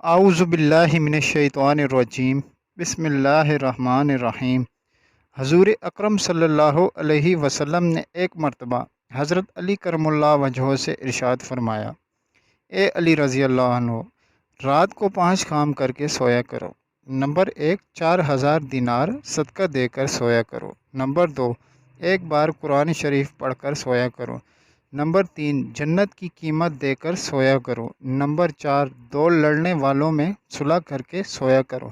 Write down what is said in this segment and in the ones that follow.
اعوذ باللہ من الشیطان الرجیم بسم اللہ الرحمن الرحیم۔ حضور اکرم صلی اللہ علیہ وسلم نے ایک مرتبہ حضرت علی کرم اللہ وجہہ سے ارشاد فرمایا، اے علی رضی اللہ عنہ، رات کو 5 کام کر کے سویا کرو۔ نمبر 1، 4000 دینار صدقہ دے کر سویا کرو۔ نمبر 2، ایک بار قرآن شریف پڑھ کر سویا کرو۔ نمبر 3، جنت کی قیمت دے کر سویا کرو۔ نمبر 4، 2 لڑنے والوں میں صلح کر کے سویا کرو۔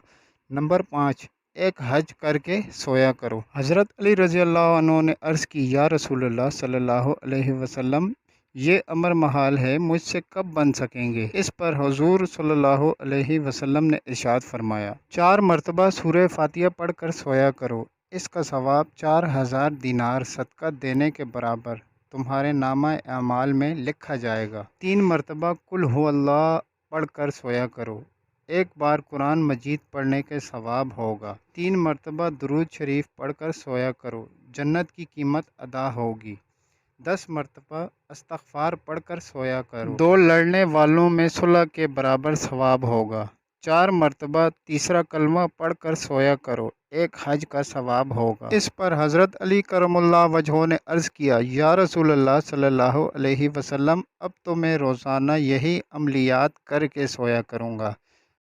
نمبر 5، ایک حج کر کے سویا کرو۔ حضرت علی رضی اللہ عنہ نے عرض کی، یا رسول اللہ صلی اللہ علیہ وسلم، یہ امر محال ہے، مجھ سے کب بن سکیں گے؟ اس پر حضور صلی اللہ علیہ وسلم نے ارشاد فرمایا، 4 مرتبہ سورہ فاتحہ پڑھ کر سویا کرو، اس کا ثواب 4000 دینار صدقہ دینے کے برابر تمہارے نامہ اعمال میں لکھا جائے گا۔ 3 مرتبہ قل ہو اللہ پڑھ کر سویا کرو، ایک بار قرآن مجید پڑھنے کے ثواب ہوگا۔ 3 مرتبہ درود شریف پڑھ کر سویا کرو، جنت کی قیمت ادا ہوگی۔ 10 مرتبہ استغفار پڑھ کر سویا کرو، 2 لڑنے والوں میں صلح کے برابر ثواب ہوگا۔ 4 مرتبہ تیسرا کلمہ پڑھ کر سویا کرو، ایک حج کا ثواب ہوگا۔ اس پر حضرت علی کرم اللہ وجہہ نے عرض کیا، یا رسول اللہ صلی اللہ علیہ وسلم، اب تو میں روزانہ یہی عملیات کر کے سویا کروں گا۔